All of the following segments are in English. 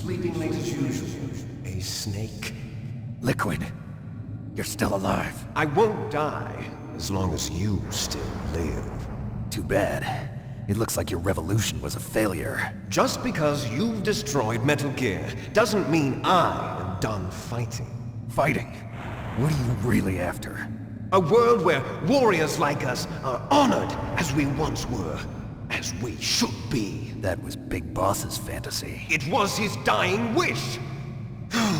Sleeping late as usual. A snake. Liquid, you're still alive. I won't die as long as you still live. Too bad. It looks like your revolution was a failure. Just because you've destroyed Metal Gear doesn't mean I am done fighting. Fighting? What are you really after? A world where warriors like us are honored as we once were, as we should be. That was Big Boss's fantasy. It was his dying wish.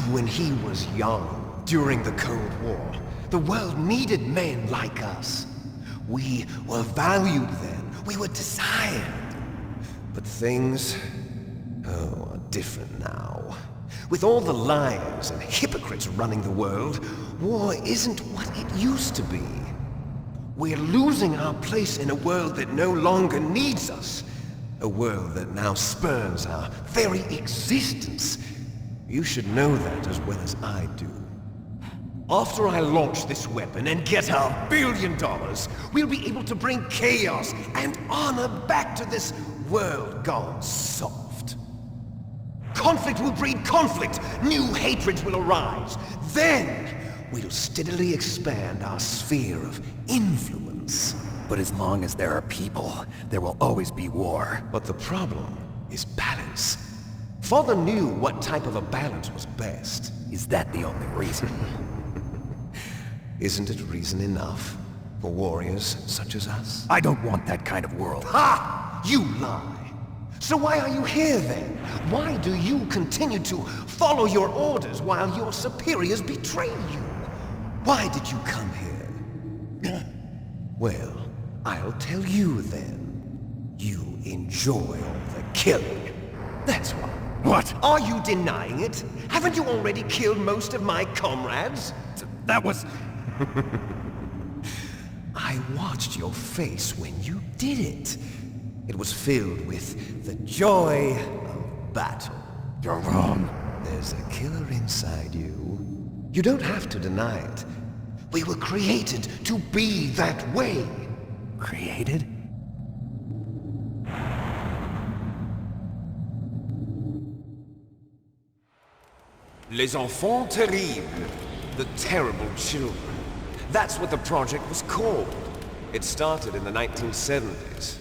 When he was young, during the Cold War, the world needed men like us. We were valued then. We were desired. But things, are different now. With all the liars and hypocrites running the world, war isn't what it used to be. We're losing our place in a world that no longer needs us. A world that now spurns our very existence. You should know that as well as I do. After I launch this weapon and get our $1 billion, we'll be able to bring chaos and honor back to this world gone soft. Conflict will breed conflict. New hatreds will arise. Then, we'll steadily expand our sphere of influence. But as long as there are people, there will always be war. But the problem is balance. Father knew what type of a balance was best. Is that the only reason? Isn't it reason enough for warriors such as us? I don't want that kind of world. Ha! You lie! So why are you here then? Why do you continue to follow your orders while your superiors betray you? Why did you come here? Well, I'll tell you then. You enjoy all the killing. That's why. What? Are you denying it? Haven't you already killed most of my comrades? That was... I watched your face when you did it. It was filled with the joy of battle. You're wrong. There's a killer inside you. You don't have to deny it. We were created to be that way. Created? Les enfants terribles. The terrible children. That's what the project was called. It started in the 1970s.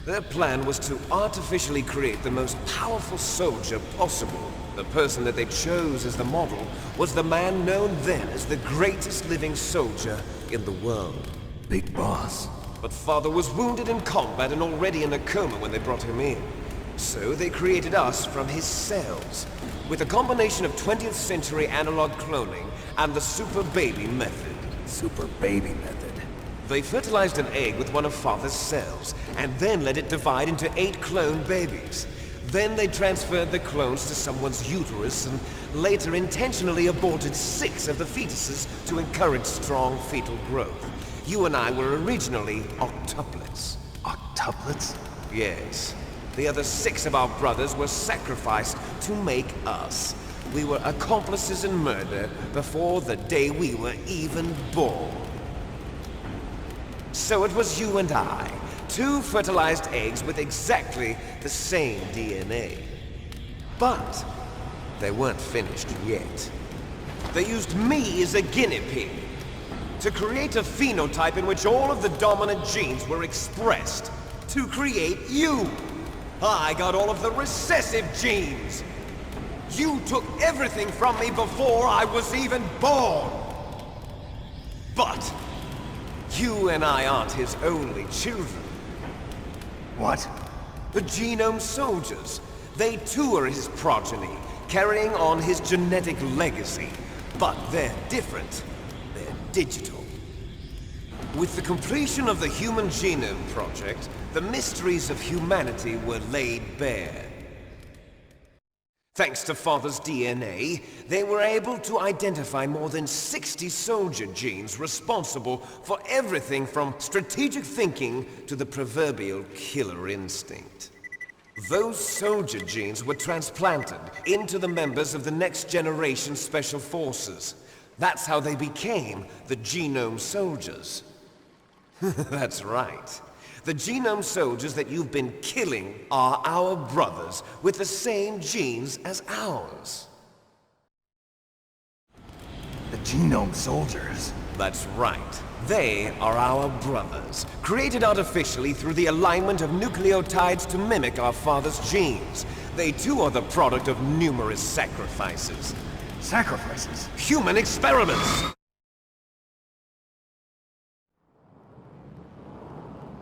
Their plan was to artificially create the most powerful soldier possible. The person that they chose as the model was the man known then as the greatest living soldier in the world. Big Boss. But Father was wounded in combat and already in a coma when they brought him in. So they created us from his cells, with a combination of 20th century analog cloning and the Super Baby method. Super Baby method. They fertilized an egg with one of Father's cells, and then let it divide into 8 clone babies. Then they transferred the clones to someone's uterus, and later intentionally aborted 6 of the fetuses to encourage strong fetal growth. You and I were originally octuplets. Octuplets? Yes. The other 6 of our brothers were sacrificed to make us. We were accomplices in murder before the day we were even born. So it was you and I, 2 fertilized eggs with exactly the same DNA. But they weren't finished yet. They used me as a guinea pig to create a phenotype in which all of the dominant genes were expressed to create you. I got all of the recessive genes. You took everything from me before I was even born. But you and I aren't his only children. What? The Genome Soldiers. They too are his progeny, carrying on his genetic legacy. But they're different. They're digital. With the completion of the Human Genome Project, the mysteries of humanity were laid bare. Thanks to Father's DNA, they were able to identify more than 60 soldier genes responsible for everything from strategic thinking to the proverbial killer instinct. Those soldier genes were transplanted into the members of the next generation Special Forces. That's how they became the Genome Soldiers. That's right. The genome soldiers that you've been killing are our brothers with the same genes as ours. The genome soldiers? That's right. They are our brothers, created artificially through the alignment of nucleotides to mimic our father's genes. They too are the product of numerous sacrifices. Sacrifices? Human experiments!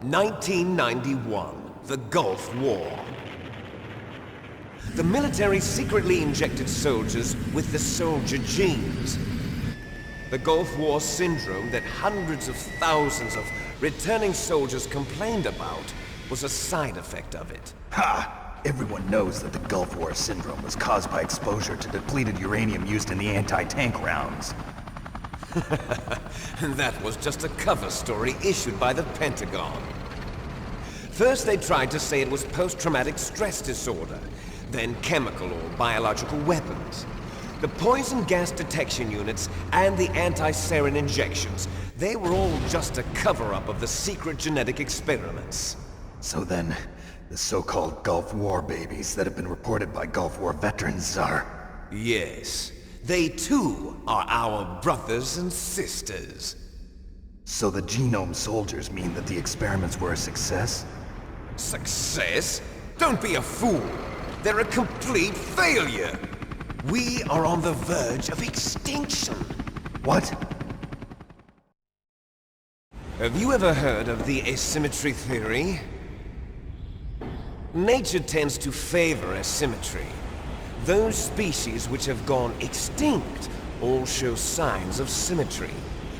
1991, the Gulf War. The military secretly injected soldiers with the soldier genes. The Gulf War syndrome that hundreds of thousands of returning soldiers complained about was a side effect of it. Ha! Everyone knows that the Gulf War syndrome was caused by exposure to depleted uranium used in the anti-tank rounds. That was just a cover story issued by the Pentagon. First they tried to say it was post-traumatic stress disorder, then chemical or biological weapons. The poison gas detection units and the anti-sarin injections, they were all just a cover-up of the secret genetic experiments. So then, the so-called Gulf War babies that have been reported by Gulf War veterans are... Yes. They too are our brothers and sisters. So the genome soldiers mean that the experiments were a success? Success? Don't be a fool! They're a complete failure! We are on the verge of extinction. What? Have you ever heard of the asymmetry theory? Nature tends to favor asymmetry. Those species which have gone extinct all show signs of symmetry.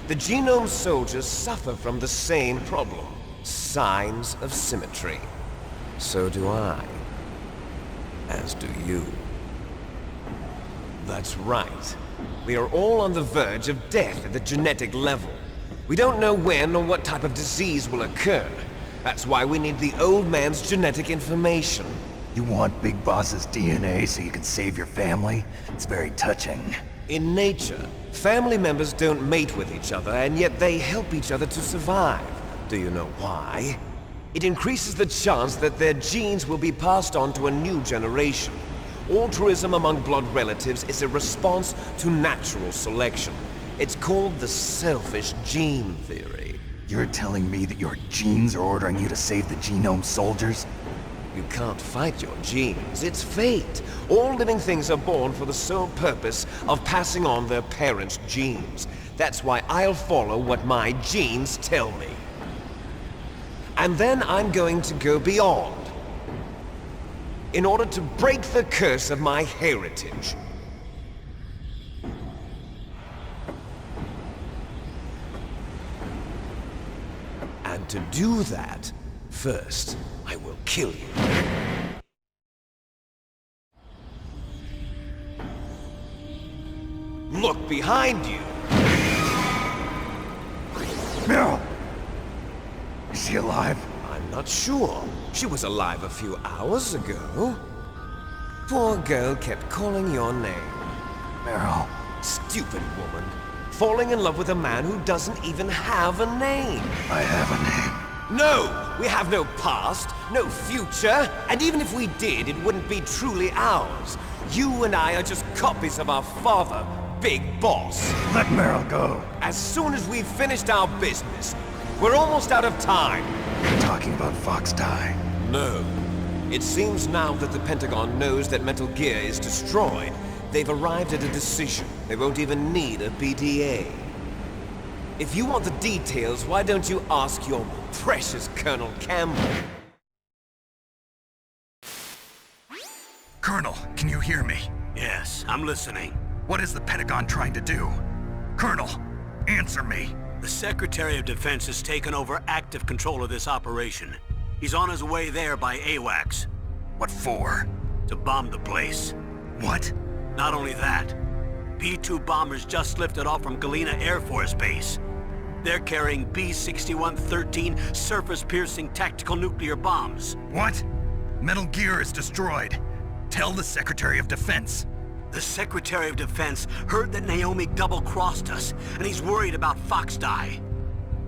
The genome soldiers suffer from the same problem. Signs of symmetry. So do I. As do you. That's right. We are all on the verge of death at the genetic level. We don't know when or what type of disease will occur. That's why we need the old man's genetic information. You want Big Boss's DNA so you can save your family? It's very touching. In nature, family members don't mate with each other, and yet they help each other to survive. Do you know why? It increases the chance that their genes will be passed on to a new generation. Altruism among blood relatives is a response to natural selection. It's called the selfish gene theory. You're telling me that your genes are ordering you to save the genome soldiers? You can't fight your genes. It's fate. All living things are born for the sole purpose of passing on their parents' genes. That's why I'll follow what my genes tell me. And then I'm going to go beyond. In order to break the curse of my heritage. And to do that, first, I will kill you. Look behind you! Meryl! Is she alive? I'm not sure. She was alive a few hours ago. Poor girl kept calling your name. Meryl. Stupid woman. Falling in love with a man who doesn't even have a name. I have a name. No! We have no past, no future, and even if we did, it wouldn't be truly ours. You and I are just copies of our father, Big Boss. Let Meryl go. As soon as we've finished our business, we're almost out of time. You're talking about Fox Die. No. It seems now that the Pentagon knows that Metal Gear is destroyed, they've arrived at a decision. They won't even need a BDA. If you want the details, why don't you ask your precious Colonel Campbell? Colonel, can you hear me? Yes, I'm listening. What is the Pentagon trying to do? Colonel, answer me. The Secretary of Defense has taken over active control of this operation. He's on his way there by AWACS. What for? To bomb the place. What? Not only that, B-2 bombers just lifted off from Galena Air Force Base. They're carrying B-6113 surface-piercing tactical nuclear bombs. What? Metal Gear is destroyed. Tell the Secretary of Defense. The Secretary of Defense heard that Naomi double-crossed us, and he's worried about Fox Die.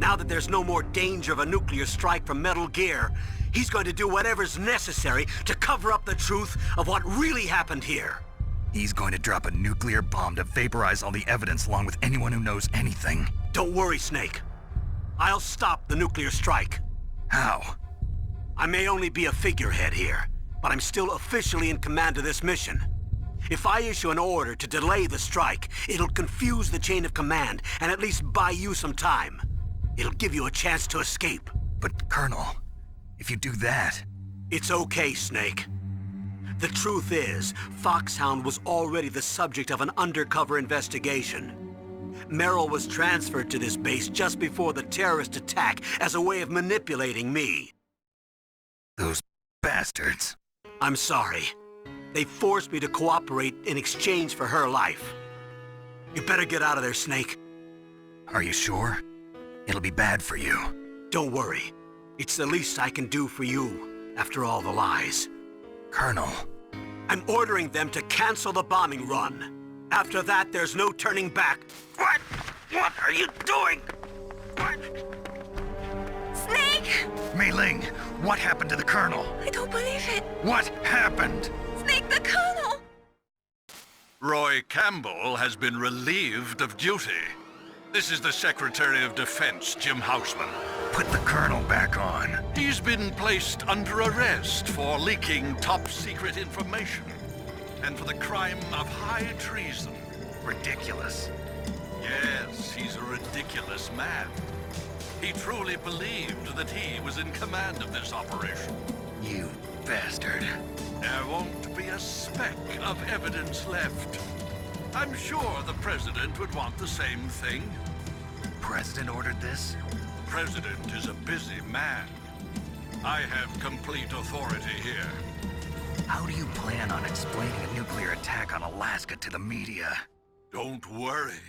Now that there's no more danger of a nuclear strike from Metal Gear, he's going to do whatever's necessary to cover up the truth of what really happened here. He's going to drop a nuclear bomb to vaporize all the evidence along with anyone who knows anything. Don't worry, Snake. I'll stop the nuclear strike. How? I may only be a figurehead here, but I'm still officially in command of this mission. If I issue an order to delay the strike, it'll confuse the chain of command and at least buy you some time. It'll give you a chance to escape. But, Colonel, if you do that... It's okay, Snake. The truth is, Foxhound was already the subject of an undercover investigation. Merrill was transferred to this base just before the terrorist attack as a way of manipulating me. Those bastards. I'm sorry. They forced me to cooperate in exchange for her life. You better get out of there, Snake. Are you sure? It'll be bad for you. Don't worry. It's the least I can do for you, after all the lies. Colonel. I'm ordering them to cancel the bombing run. After that, there's no turning back. What? What are you doing? What? Snake! Mei Ling, what happened to the Colonel? I don't believe it. What happened? Snake, the Colonel! Roy Campbell has been relieved of duty. This is the Secretary of Defense, Jim Houseman. Put the Colonel back on. He's been placed under arrest for leaking top-secret information and for the crime of high treason. Ridiculous. Yes, he's a ridiculous man. He truly believed that he was in command of this operation. You bastard. There won't be a speck of evidence left. I'm sure the President would want the same thing. President ordered this? The President is a busy man. I have complete authority here. How do you plan on explaining a nuclear attack on Alaska to the media? Don't worry.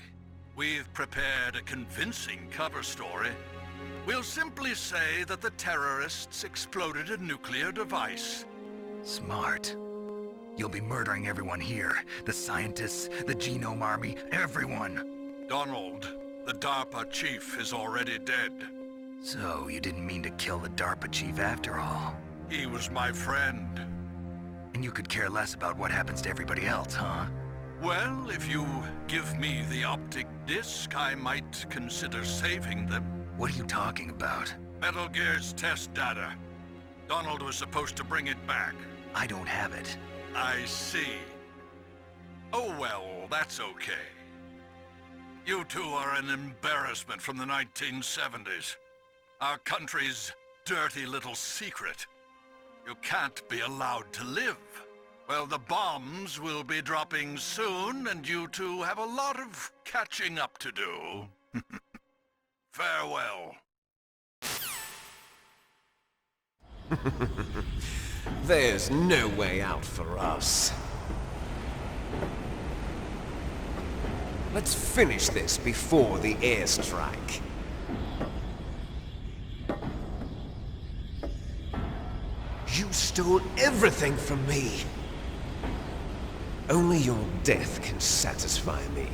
We've prepared a convincing cover story. We'll simply say that the terrorists exploded a nuclear device. Smart. You'll be murdering everyone here. The scientists, the Genome Army, everyone. Donald, the DARPA chief, is already dead. So, you didn't mean to kill the DARPA chief after all. He was my friend. And you could care less about what happens to everybody else, huh? Well, if you give me the optic disc, I might consider saving them. What are you talking about? Metal Gear's test data. Donald was supposed to bring it back. I don't have it. I see. Oh well, that's okay. You two are an embarrassment from the 1970s. Our country's dirty little secret. You can't be allowed to live. Well, the bombs will be dropping soon, and you two have a lot of catching up to do. Farewell. There's no way out for us. Let's finish this before the airstrike. You stole everything from me. Only your death can satisfy me.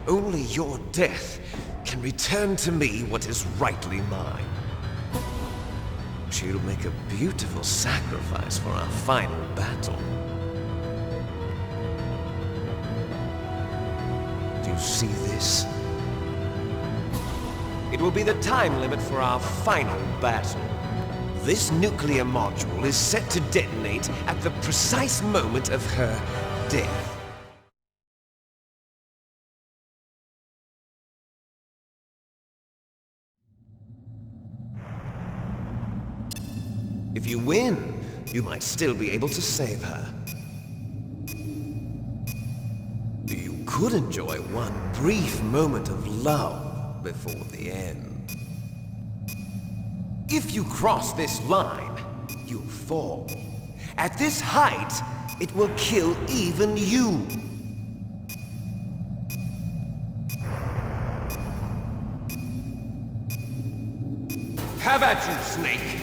Only your death can return to me what is rightly mine. She'll make a beautiful sacrifice for our final battle. Do you see this? It will be the time limit for our final battle. This nuclear module is set to detonate at the precise moment of her death. If you win, you might still be able to save her. You could enjoy one brief moment of love before the end. If you cross this line, you'll fall. At this height, it will kill even you. Have at you, Snake!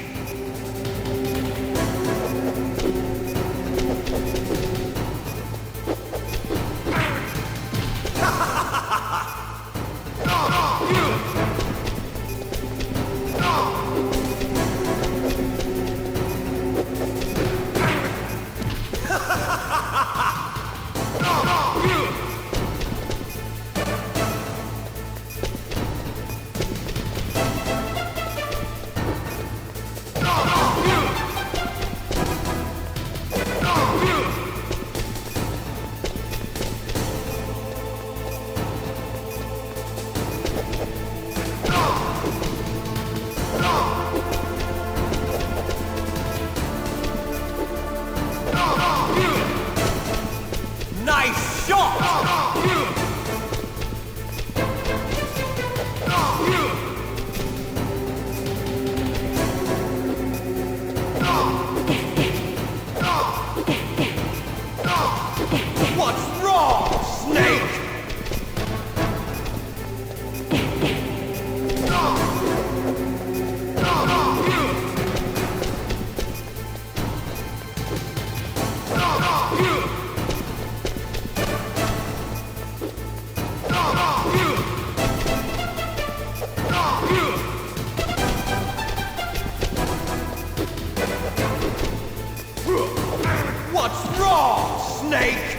Draw, Snake!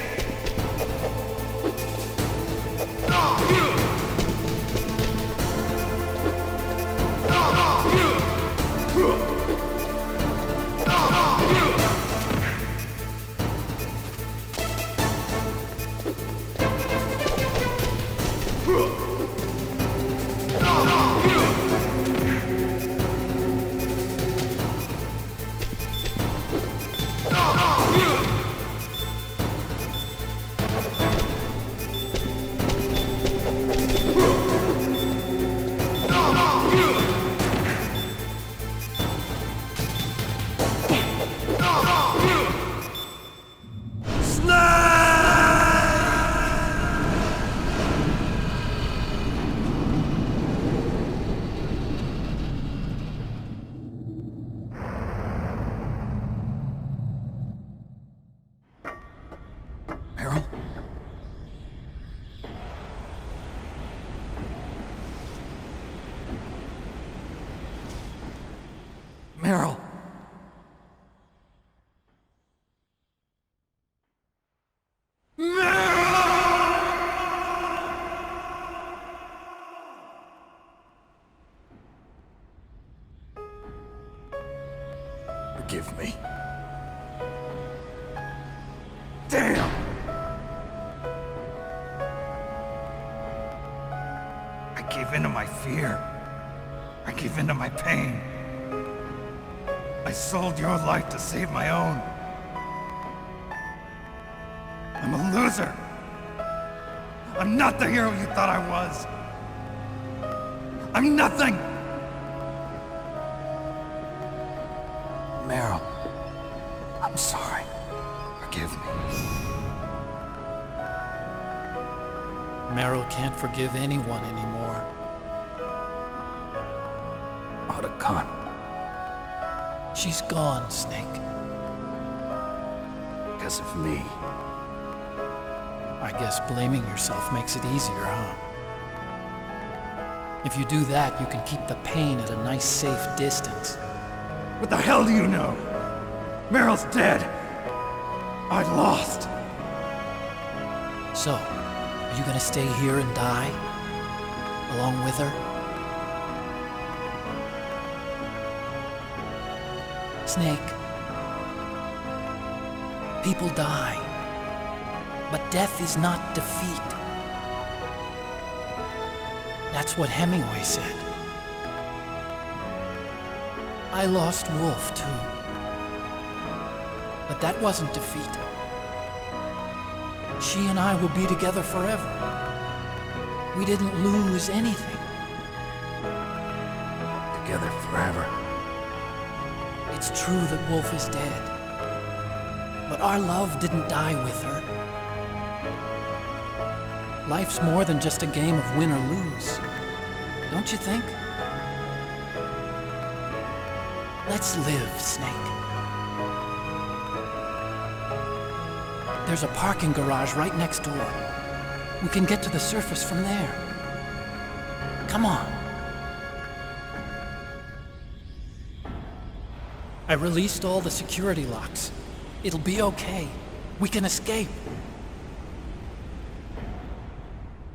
Meryl? Meryl! Forgive me. Damn! I gave in to my fear. I gave in to my pain. I sold your life to save my own. I'm a loser. I'm not the hero you thought I was. I'm nothing! Meryl, I'm sorry. Forgive me. Meryl can't forgive anyone anymore. Otacon. She's gone, Snake. Because of me. I guess blaming yourself makes it easier, huh? If you do that, you can keep the pain at a nice, safe distance. What the hell do you know? Meryl's dead. I lost. So, are you gonna stay here and die? Along with her? Snake. People die. But death is not defeat. That's what Hemingway said. I lost Wolf, too. But that wasn't defeat. She and I will be together forever. We didn't lose anything. Together forever. It's true that Wolf is dead. But our love didn't die with her. Life's more than just a game of win or lose. Don't you think? Let's live, Snake. There's a parking garage right next door. We can get to the surface from there. Come on. I released all the security locks. It'll be okay. We can escape.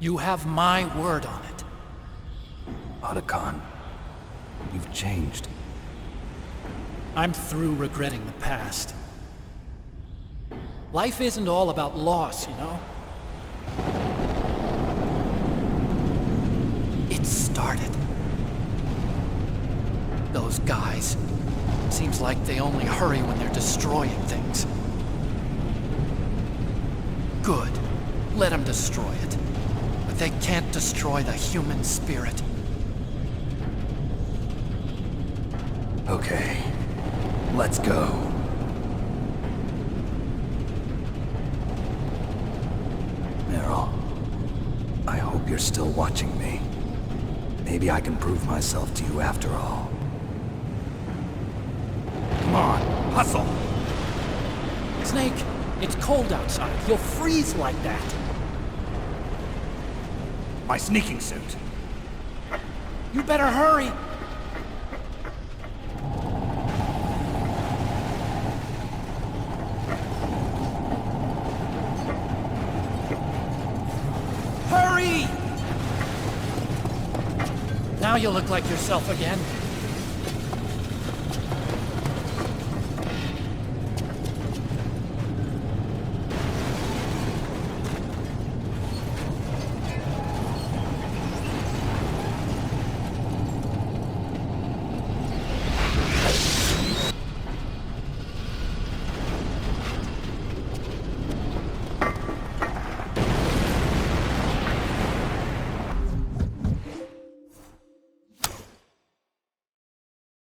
You have my word on it. Otacon, you've changed. I'm through regretting the past. Life isn't all about loss, you know? It started. Those guys. Seems like they only hurry when they're destroying things. Good. Let them destroy it. But they can't destroy the human spirit. Okay. Let's go. Meryl, I hope you're still watching me. Maybe I can prove myself to you after all. Come on, hustle! Snake, it's cold outside. You'll freeze like that. My sneaking suit. You better hurry. Now you look like yourself again.